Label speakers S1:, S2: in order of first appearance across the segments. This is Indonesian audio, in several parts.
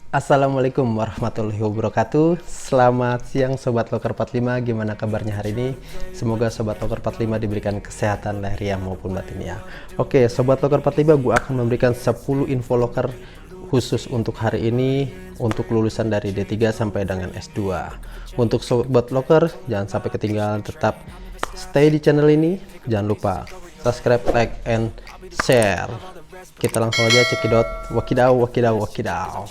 S1: Assalamualaikum warahmatullahi wabarakatuh. Selamat siang Sobat Loker 45. Gimana kabarnya hari ini? Semoga Sobat Loker 45 diberikan kesehatan lahiriah maupun batiniah. Oke, Sobat Loker 45, gue akan memberikan 10 info loker khusus untuk hari ini untuk lulusan dari D3 sampai dengan S2. Untuk Sobat Loker, jangan sampai ketinggalan, tetap stay di channel ini. Jangan lupa subscribe, like, and share. Kita langsung aja cekidot. Wakidaw, wakidaw, wakidaw.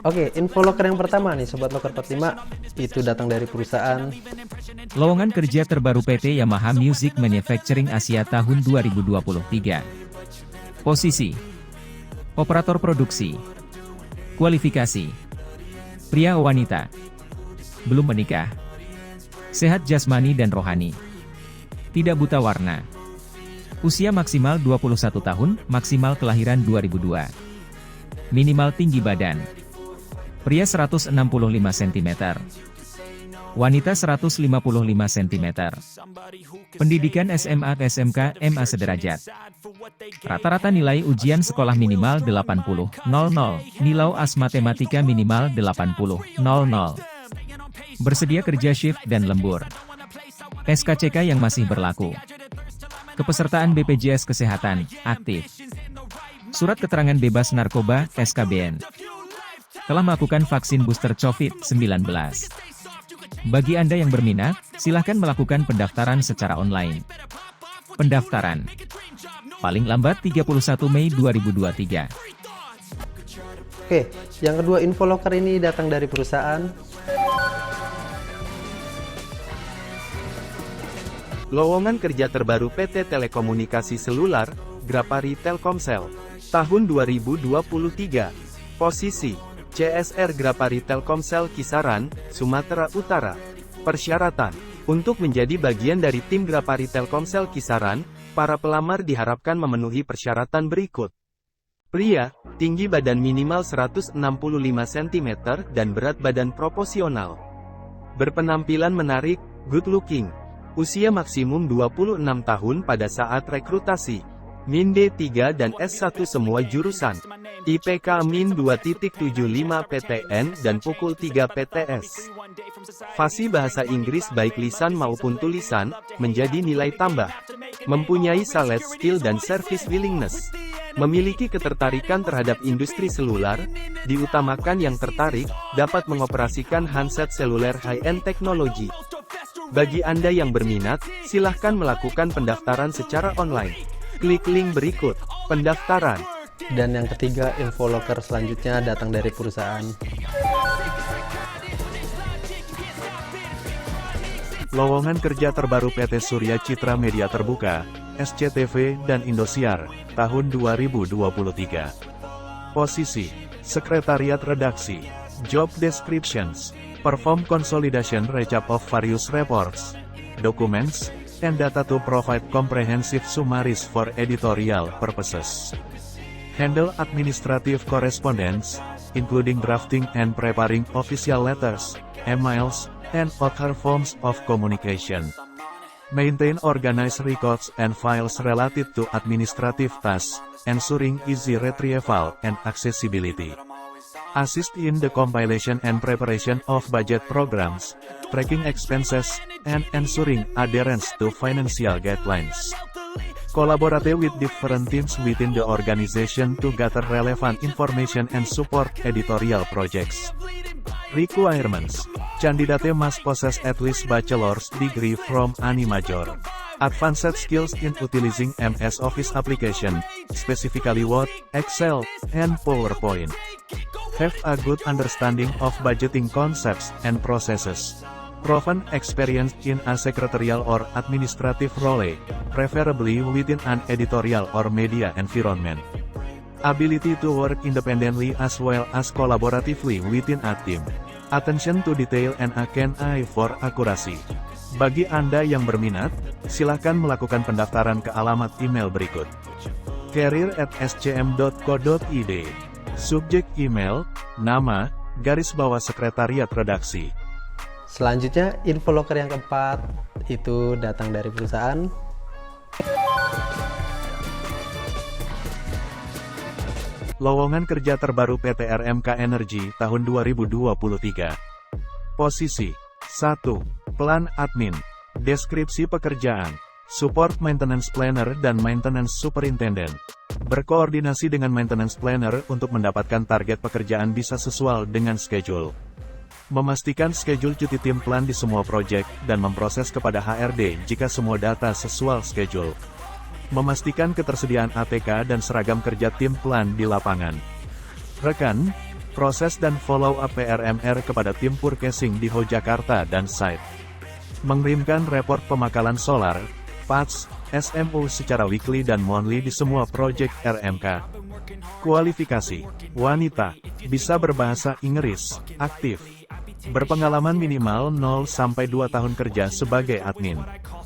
S1: Oke, info loker yang pertama nih Sobat Loker 45 itu datang dari perusahaan
S2: Lowongan kerja terbaru PT Yamaha Music Manufacturing Asia tahun 2023. Posisi Operator Produksi. Kualifikasi pria wanita, belum menikah, sehat jasmani dan rohani, tidak buta warna, usia maksimal 21 tahun, maksimal kelahiran 2002, minimal tinggi badan pria 165 cm, wanita 155 cm, pendidikan SMA SMK MA sederajat, rata-rata nilai ujian sekolah minimal 80,00, nilai AS matematika minimal 80,00, bersedia kerja shift dan lembur, SKCK yang masih berlaku, kepesertaan BPJS Kesehatan, aktif, surat keterangan bebas narkoba, SKBN, telah melakukan vaksin booster COVID-19. Bagi Anda yang berminat, silahkan melakukan pendaftaran secara online. Pendaftaran paling lambat 31 Mei 2023.
S1: Oke, yang kedua info loker ini datang dari perusahaan
S3: Lowongan kerja terbaru PT Telekomunikasi Selular, Grapari Telkomsel, tahun 2023. Posisi CSR Grapari Telkomsel Kisaran, Sumatera Utara. Persyaratan untuk menjadi bagian dari tim Grapari Telkomsel Kisaran, para pelamar diharapkan memenuhi persyaratan berikut. Pria, tinggi badan minimal 165 cm dan berat badan proporsional. Berpenampilan menarik, good looking. Usia maksimum 26 tahun pada saat rekrutasi. Min D3 dan S1 semua jurusan. IPK Min 2.75 PTN dan pukul 3 PTS. Fasih bahasa Inggris baik lisan maupun tulisan, menjadi nilai tambah. Mempunyai sales skill dan service willingness. Memiliki ketertarikan terhadap industri seluler, diutamakan yang tertarik, dapat mengoperasikan handset seluler high-end teknologi. Bagi Anda yang berminat, silahkan melakukan pendaftaran secara online. Klik link berikut, pendaftaran.
S1: dan yang ketiga info loker selanjutnya datang dari perusahaan
S3: Lowongan kerja terbaru PT Surya Citra Media Terbuka, SCTV dan Indosiar, tahun 2023. Posisi, Sekretariat Redaksi, Job Descriptions, Perform Consolidation Recap of Various Reports, Documents, and data to provide comprehensive summaries for editorial purposes. Handle administrative correspondence, including drafting and preparing official letters, emails, and other forms of communication. Maintain organized records and files related to administrative tasks, ensuring easy retrieval and accessibility. Assist in the compilation and preparation of budget programs, tracking expenses, and ensuring adherence to financial guidelines. Collaborate with different teams within the organization to gather relevant information and support editorial projects. Requirements: candidate must possess at least bachelor's degree from any major. Advanced skills in utilizing MS Office application, specifically Word, Excel, and PowerPoint. Have a good understanding of budgeting concepts and processes. Proven experience in a secretarial or administrative role, preferably within an editorial or media environment. Ability to work independently as well as collaboratively within a team. Attention to detail and a keen eye for accuracy. Bagi Anda yang berminat, silakan melakukan pendaftaran ke alamat email berikut. career@scm.co.id. Subjek email, nama, garis bawah sekretariat redaksi.
S1: Selanjutnya info loker yang keempat itu datang dari perusahaan
S3: Lowongan kerja terbaru PT RMK Energi tahun 2023. Posisi 1. Plan Admin. Deskripsi pekerjaan: Support Maintenance Planner dan Maintenance Superintendent. Berkoordinasi dengan Maintenance Planner untuk mendapatkan target pekerjaan bisa sesuai dengan schedule. Memastikan schedule cuti tim plan di semua proyek, dan memproses kepada HRD jika semua data sesuai schedule. Memastikan ketersediaan ATK dan seragam kerja tim plan di lapangan. Rekan, proses dan follow-up PRMR kepada tim purchasing di Jakarta dan site. Mengirimkan report pemakalan solar, PATS, SMU secara weekly dan monthly di semua proyek RMK. Kualifikasi: wanita, bisa berbahasa Inggris, aktif. Berpengalaman minimal 0-2 tahun kerja sebagai admin.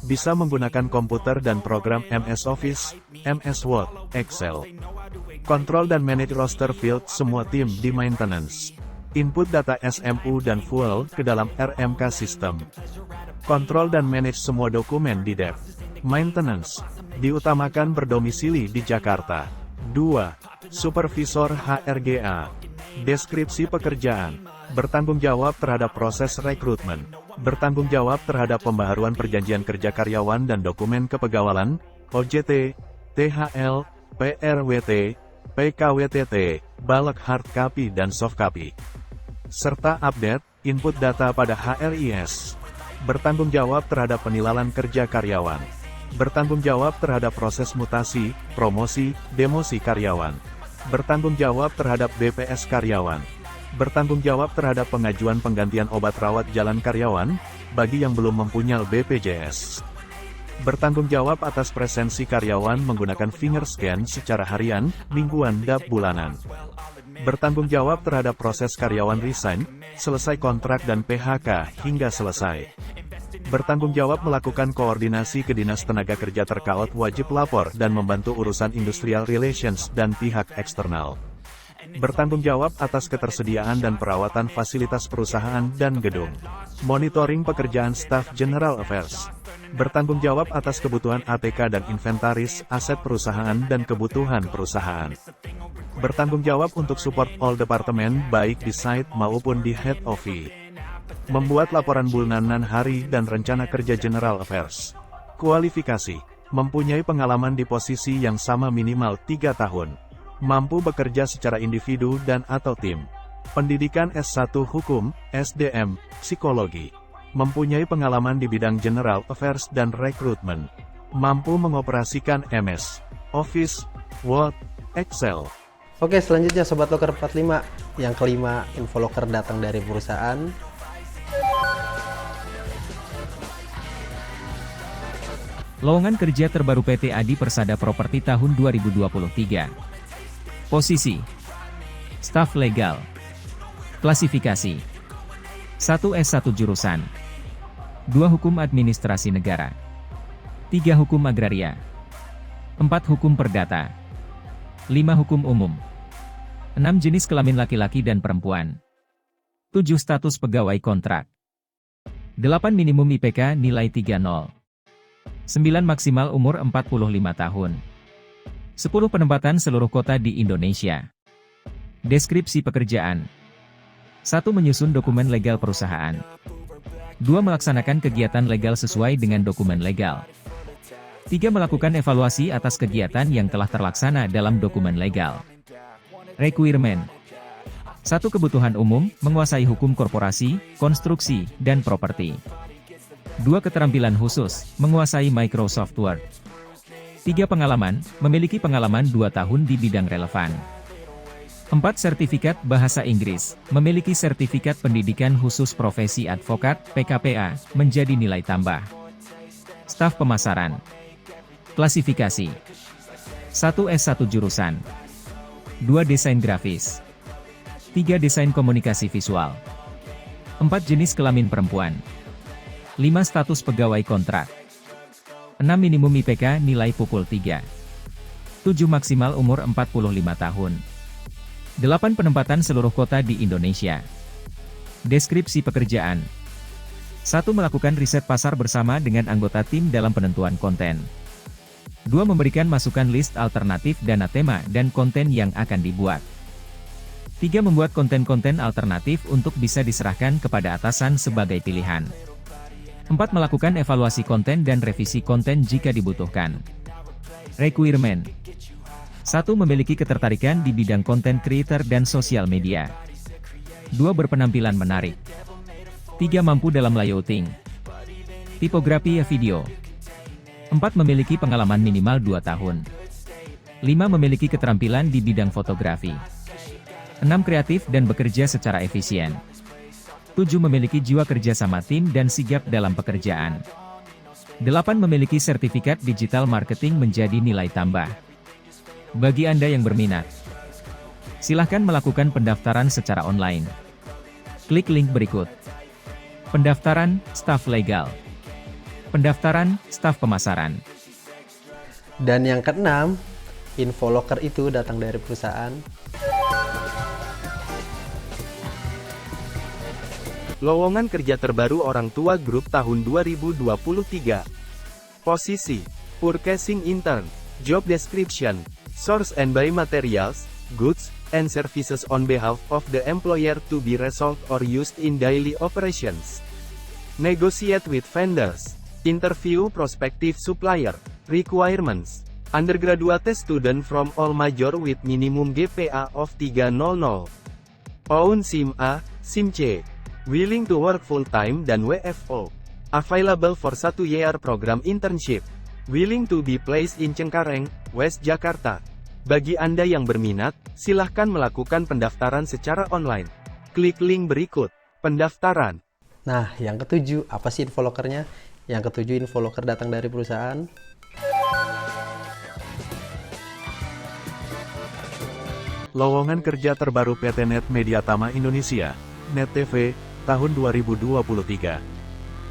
S3: Bisa menggunakan komputer dan program MS Office, MS Word, Excel. Kontrol dan manage roster field semua tim di maintenance. Input data SMU dan fuel ke dalam RMK system. Kontrol dan manage semua dokumen di dev. Maintenance, diutamakan berdomisili di Jakarta. 2. Supervisor HRGA. Deskripsi pekerjaan: bertanggung jawab terhadap proses rekrutmen, bertanggung jawab terhadap pembaharuan perjanjian kerja karyawan dan dokumen kepegawaian, OJT, THL, PRWT, PKWTT, balek hard copy dan soft copy. Serta update, input data pada HRIS. Bertanggung jawab terhadap penilaian kerja karyawan. Bertanggung jawab terhadap proses mutasi, promosi, demosi karyawan. Bertanggung jawab terhadap BPS karyawan. Bertanggung jawab terhadap pengajuan penggantian obat rawat jalan karyawan, bagi yang belum mempunyai BPJS. Bertanggung jawab atas presensi karyawan menggunakan finger scan secara harian, mingguan, dan bulanan. Bertanggung jawab terhadap proses karyawan resign, selesai kontrak dan PHK, hingga selesai. Bertanggung jawab melakukan koordinasi ke Dinas Tenaga Kerja terkait wajib lapor dan membantu urusan industrial relations dan pihak eksternal. Bertanggung jawab atas ketersediaan dan perawatan fasilitas perusahaan dan gedung. Monitoring pekerjaan staf General Affairs. Bertanggung jawab atas kebutuhan ATK dan inventaris aset perusahaan dan kebutuhan perusahaan. Bertanggung jawab untuk support all departemen baik di site maupun di head office. Membuat laporan bulanan hari dan rencana kerja General Affairs. Kualifikasi: mempunyai pengalaman di posisi yang sama minimal 3 tahun. Mampu bekerja secara individu dan atau tim. Pendidikan S1 Hukum, SDM, Psikologi. Mempunyai pengalaman di bidang General Affairs dan Rekrutmen. Mampu mengoperasikan MS, Office, Word, Excel.
S1: Oke, selanjutnya Sobat Loker 45. Yang kelima, info loker datang dari perusahaan.
S2: Lowongan kerja terbaru PT Adi Persada Properti tahun 2023. Posisi: staf legal. Klasifikasi: 1 S1 jurusan, 2 Hukum Administrasi Negara, 3 Hukum Agraria, 4 Hukum Perdata, 5 Hukum Umum, 6 jenis kelamin laki-laki dan perempuan, 7 status pegawai kontrak, 8 minimum IPK nilai 3.0, 9 maksimal umur 45 tahun, 10 penempatan seluruh kota di Indonesia. Deskripsi pekerjaan: 1 menyusun dokumen legal perusahaan, 2 melaksanakan kegiatan legal sesuai dengan dokumen legal, 3 melakukan evaluasi atas kegiatan yang telah terlaksana dalam dokumen legal. Requirement: 1 kebutuhan umum, menguasai hukum korporasi, konstruksi, dan properti. 2 keterampilan khusus, menguasai Microsoft Word. 3 pengalaman, memiliki pengalaman 2 tahun di bidang relevan. 4 sertifikat bahasa Inggris, memiliki sertifikat pendidikan khusus profesi advokat, PKPA, menjadi nilai tambah. Staf pemasaran. Klasifikasi: 1 S1 jurusan, 2 desain grafis, 3 desain komunikasi visual, 4 jenis kelamin perempuan, 5 status pegawai kontrak, 6 minimum IPK nilai pupul 3, 7 maksimal umur 45 tahun, 8 penempatan seluruh kota di Indonesia. Deskripsi pekerjaan: 1 melakukan riset pasar bersama dengan anggota tim dalam penentuan konten, 2. Memberikan masukan list alternatif dana tema dan konten yang akan dibuat. 3. Membuat konten-konten alternatif untuk bisa diserahkan kepada atasan sebagai pilihan. 4. Melakukan evaluasi konten dan revisi konten jika dibutuhkan. Requirement 1. Memiliki ketertarikan di bidang konten creator dan sosial media. 2. Berpenampilan menarik. 3. Mampu dalam layouting. Tipografi video. 4. Memiliki pengalaman minimal 2 tahun. 5. Memiliki keterampilan di bidang fotografi. 6. Kreatif dan bekerja secara efisien. 7. Memiliki jiwa kerja sama tim dan sigap dalam pekerjaan. 8. Memiliki sertifikat digital marketing menjadi nilai tambah. Bagi Anda yang berminat, silahkan melakukan pendaftaran secara online. Klik link berikut. Pendaftaran staf legal. Pendaftaran staf pemasaran.
S1: Dan yang keenam, info loker itu datang dari perusahaan.
S4: Lowongan kerja terbaru orang tua grup tahun 2023. Posisi, Purchasing Intern. Job Description, Source and Buy Materials, Goods, and Services on behalf of the employer to be resold or used in daily operations. Negotiate with vendors. Interview prospective supplier. Requirements. Undergraduate student from all major with minimum GPA of 300. Own SIM A, SIM C. Willing to work full-time dan WFO. Available for 1 year program internship. Willing to be placed in Cengkareng, West Jakarta. Bagi Anda yang berminat, silahkan melakukan pendaftaran secara online. Klik link berikut. Pendaftaran.
S1: Nah, yang ketujuh, apa sih info lokernya? Yang ketujuh, info loker datang dari perusahaan.
S3: Lowongan kerja terbaru PT Net Media Tama Indonesia, Net TV, tahun 2023.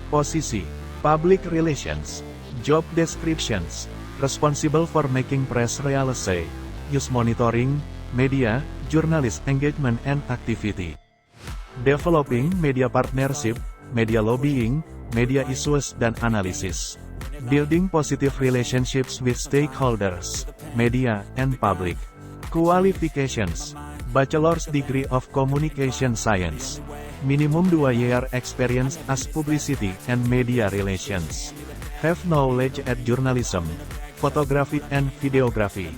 S3: Posisi, Public Relations. Job Descriptions, Responsible for making press releases, use monitoring, media, journalist engagement and activity. Developing media partnership, media lobbying, media issues dan analisis. Building positive relationships with stakeholders, media, and public. Qualifications, Bachelor's degree of Communication Science. Minimum 2 year experience as publicity and media relations. Have knowledge at journalism, photography and videography.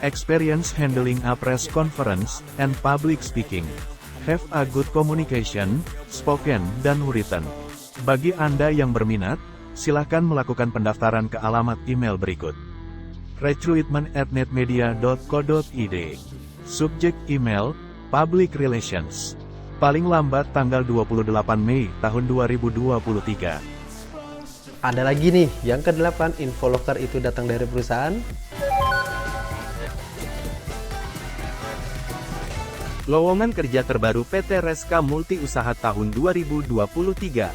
S3: Experience handling a press conference and public speaking. Have a good communication, spoken dan written. Bagi Anda yang berminat, silakan melakukan pendaftaran ke alamat email berikut. recruitment@netmedia.co.id. Subjek email, Public Relations. Paling lambat tanggal 28 Mei tahun 2023.
S1: Ada lagi nih, yang ke-8, info loker itu datang dari perusahaan.
S4: Lowongan kerja terbaru PT Reska Multi Usaha tahun 2023.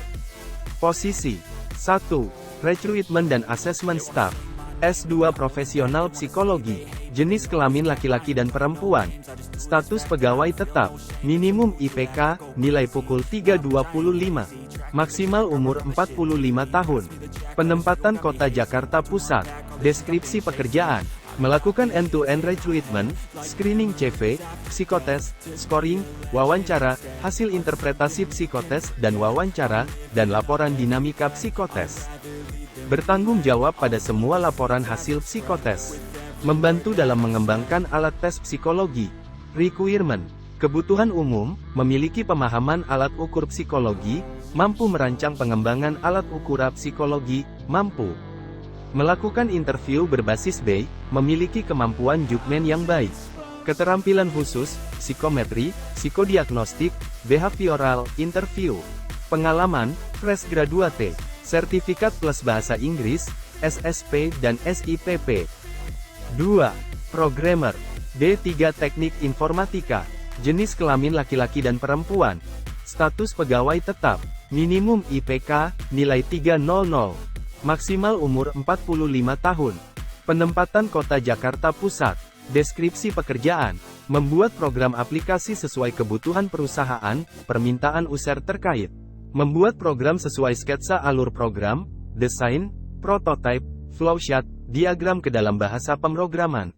S4: Posisi, 1. Recruitment dan Assessment Staff. S2 Profesional Psikologi. Jenis kelamin laki-laki dan perempuan. Status pegawai tetap. Minimum IPK, nilai pukul 3.25. Maksimal umur 45 tahun. Penempatan Kota Jakarta Pusat. Deskripsi pekerjaan. Melakukan end-to-end recruitment, screening CV, psikotes, scoring, wawancara, hasil interpretasi psikotes dan wawancara, dan laporan dinamika psikotes. Bertanggung jawab pada semua laporan hasil psikotes. Membantu dalam mengembangkan alat tes psikologi. Requirement. Kebutuhan umum, memiliki pemahaman alat ukur psikologi, mampu merancang pengembangan alat ukur psikologi, mampu melakukan interview berbasis BEI, memiliki kemampuan judgment yang baik. Keterampilan khusus, psikometri, psikodiagnostik, behavioral, interview. Pengalaman, fresh graduate, sertifikat plus bahasa Inggris, SSP dan SIPP. 2. Programmer, D3 Teknik Informatika. Jenis kelamin laki-laki dan perempuan. Status pegawai tetap. Minimum IPK, nilai 300. Maksimal umur 45 tahun. Penempatan Kota Jakarta Pusat. Deskripsi pekerjaan. Membuat program aplikasi sesuai kebutuhan perusahaan, permintaan user terkait. Membuat program sesuai sketsa alur program, desain, prototype, flowchart, diagram ke dalam bahasa pemrograman.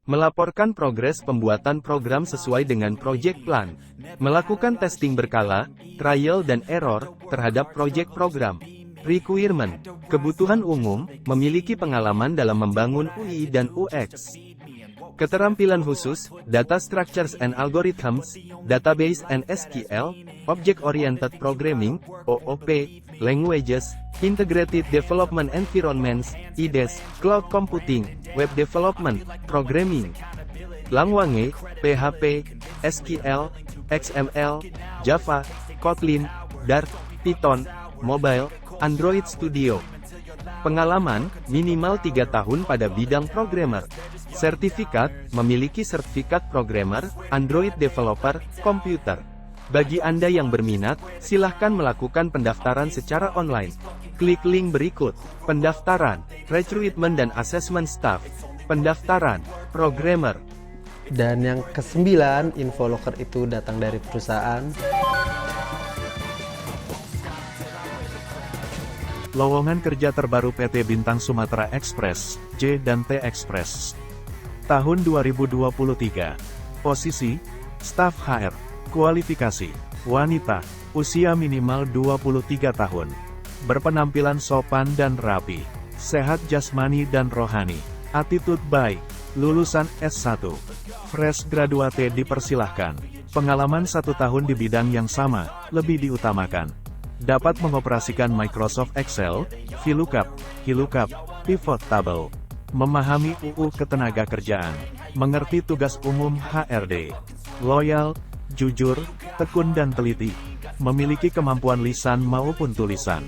S4: Melaporkan progres pembuatan program sesuai dengan project plan. Melakukan testing berkala, trial dan error, terhadap project program. Requirement, kebutuhan umum, memiliki pengalaman dalam membangun UI dan UX. Keterampilan khusus, Data Structures and Algorithms, Database and SQL, Object-Oriented Programming, OOP, Languages, Integrated Development Environments, IDES, Cloud Computing, Web Development, Programming, Langwange, PHP, SQL, XML, Java, Kotlin, Dart, Python, Mobile, Android Studio. Pengalaman, minimal 3 tahun pada bidang programmer. Sertifikat, memiliki sertifikat programmer, Android developer, komputer. Bagi Anda yang berminat, silahkan melakukan pendaftaran secara online. Klik link berikut. Pendaftaran, recruitment dan assessment staff. Pendaftaran, programmer.
S1: Dan yang kesembilan, info locker itu datang dari perusahaan.
S3: Lowongan kerja terbaru PT Bintang Sumatera Express, J dan T Express. Tahun 2023. Posisi, Staf HR. Kualifikasi, wanita, usia minimal 23 tahun. Berpenampilan sopan dan rapi. Sehat jasmani dan rohani. Attitude baik. Lulusan S1. Fresh graduate dipersilahkan. Pengalaman 1 tahun di bidang yang sama, lebih diutamakan. Dapat mengoperasikan Microsoft Excel, VLOOKUP, HLOOKUP, Pivot Table. Memahami UU Ketenagakerjaan. Mengerti tugas umum HRD. Loyal, jujur, tekun dan teliti. Memiliki kemampuan lisan maupun tulisan.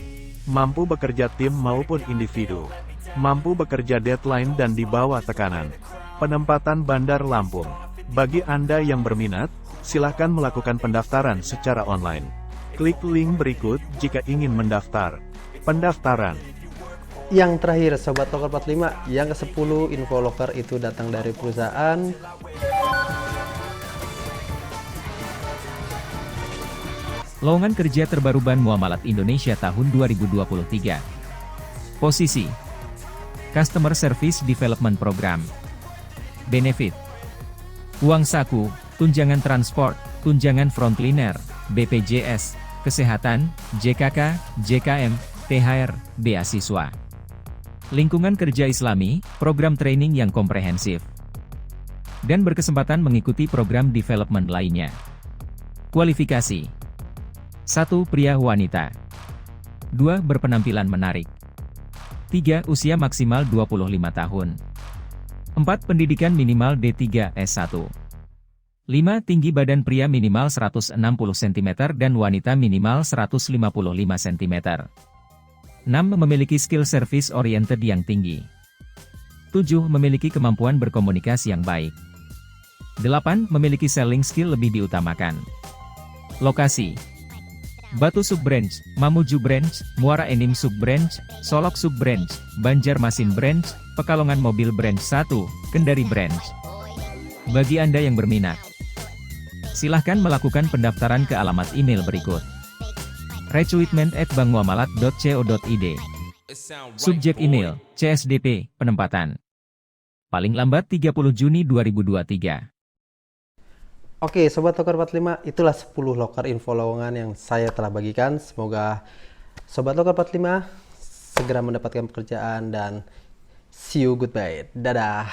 S3: Mampu bekerja tim maupun individu. Mampu bekerja deadline dan di bawah tekanan. Penempatan Bandar Lampung. Bagi Anda yang berminat, silakan melakukan pendaftaran secara online. Klik link berikut jika ingin mendaftar. Pendaftaran.
S1: Yang terakhir, Sobat Locker 45, yang ke-10 info locker itu datang dari perusahaan.
S2: Lowongan kerja terbaru Bank Muamalat Indonesia tahun 2023. Posisi Customer Service Development Program. Benefit uang saku, tunjangan transport, tunjangan frontliner, BPJS, kesehatan, JKK, JKM, THR, beasiswa. Lingkungan kerja Islami, program training yang komprehensif. Dan berkesempatan mengikuti program development lainnya. Kualifikasi 1. Pria wanita. 2. Berpenampilan menarik. 3. Usia maksimal 25 tahun. 4. Pendidikan minimal D3 S1. 5. Tinggi badan pria minimal 160 cm dan wanita minimal 155 cm. 6. Memiliki skill service oriented yang tinggi. 7. Memiliki kemampuan berkomunikasi yang baik. 8. Memiliki selling skill lebih diutamakan. Lokasi Batu Sub-Branch, Mamuju Branch, Muara Enim Sub-Branch, Solok Sub-Branch, Banjarmasin Branch, Pekalongan Mobil Branch 1, Kendari Branch. Bagi Anda yang berminat, silahkan melakukan pendaftaran ke alamat email berikut. recruitment@bankmuamalat.co.id. Subjek email, CSDP, penempatan. Paling lambat 30 Juni 2023.
S1: Oke, Sobat Locker 45, itulah 10 locker info lowongan yang saya telah bagikan. Semoga Sobat Locker 45 segera mendapatkan pekerjaan dan see you, goodbye. Dadah.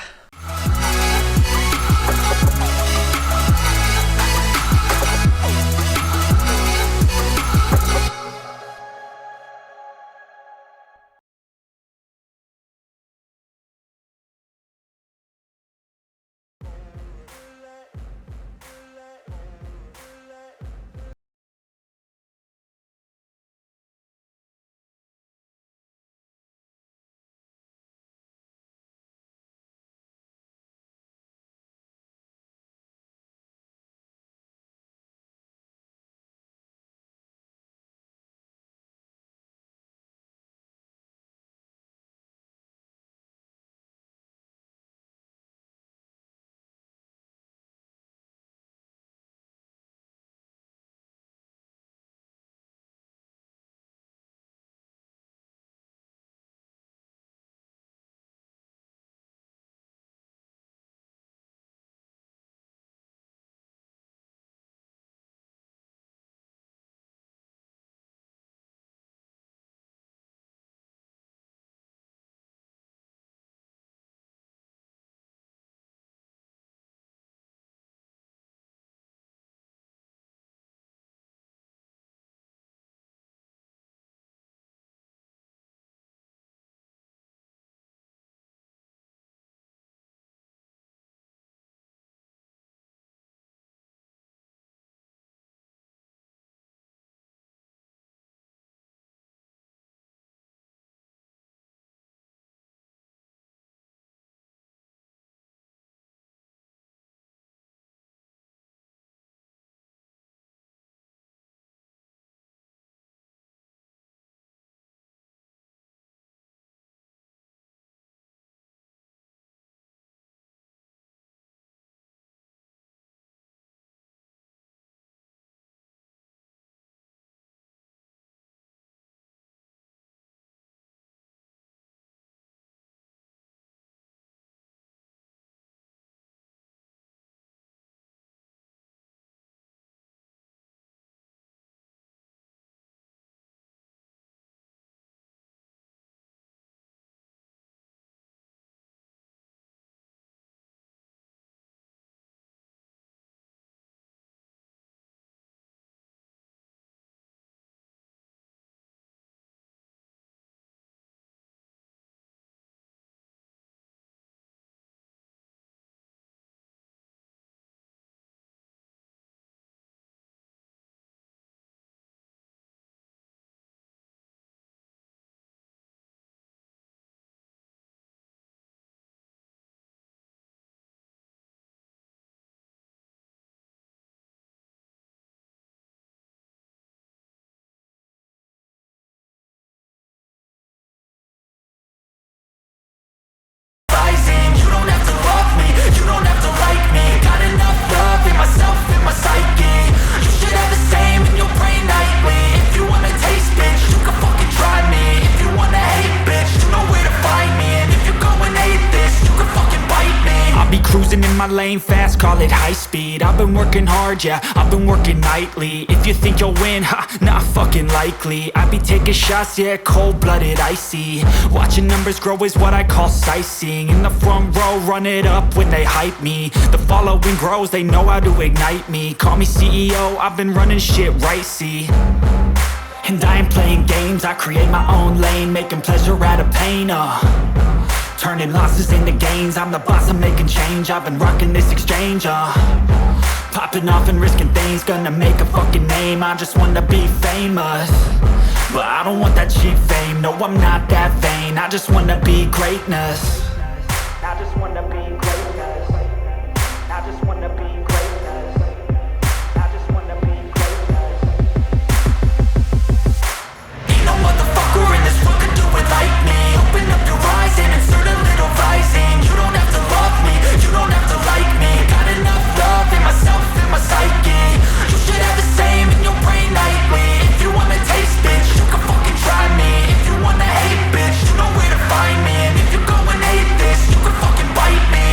S5: lane fast, call it high speed. I've been working hard, yeah, I've been working nightly. If you think you'll win, ha, not fucking likely. I be taking shots, yeah, cold-blooded, icy. Watching numbers grow is what I call sightseeing. In the front row, run it up when they hype me. The following grows, they know how to ignite me. Call me CEO, I've been running shit right, see. And I ain't playing games, I create my own lane, making pleasure out of pain, turning losses into gains, I'm the boss, I'm making change. I've been rocking this exchange, popping off and risking things, gonna make a fucking name. I just wanna be famous, but I don't want that cheap fame. No, I'm not that vain, I just wanna be greatness. I just wanna be greatness. I just wanna be greatness. I just wanna be greatness. Ain't no motherfucker in this world could do it like me. Open up your eyes and insert a little rising. You don't have to love me, you don't have to like me. Got enough love in myself and my psyche. You should have the same in your brain nightly. If you wanna taste, bitch, you can fucking try me. If you wanna hate, bitch, you know where to find me. And if you go and hate this, you can fucking bite me.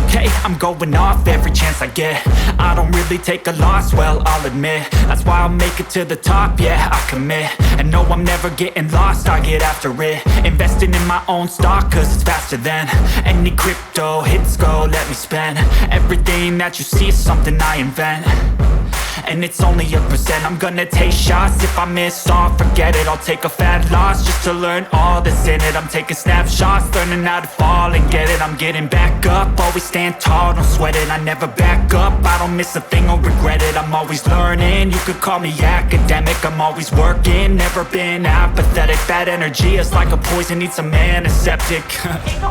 S5: Okay, I'm going off every chance I get. I don't really take a loss, well, I'll admit. That's why I'll make it to the top, yeah, I commit. And no, I'm never getting lost, I get after it. Investing in my own stock, cause it's faster than any crypto hits go, let me spend. Everything that you see is something I invent, and it's only a percent. I'm gonna take shots, if I miss all, forget it. I'll take a fat loss just to learn all that's in it. I'm taking snapshots, learning how to fall and get it. I'm getting back up, always stand tall, don't sweat it. I never back up, I don't miss a thing or regret it. I'm always learning, you could call me academic. I'm always working, never been apathetic. Bad energy is like a poison, needs some antiseptic. Ain't no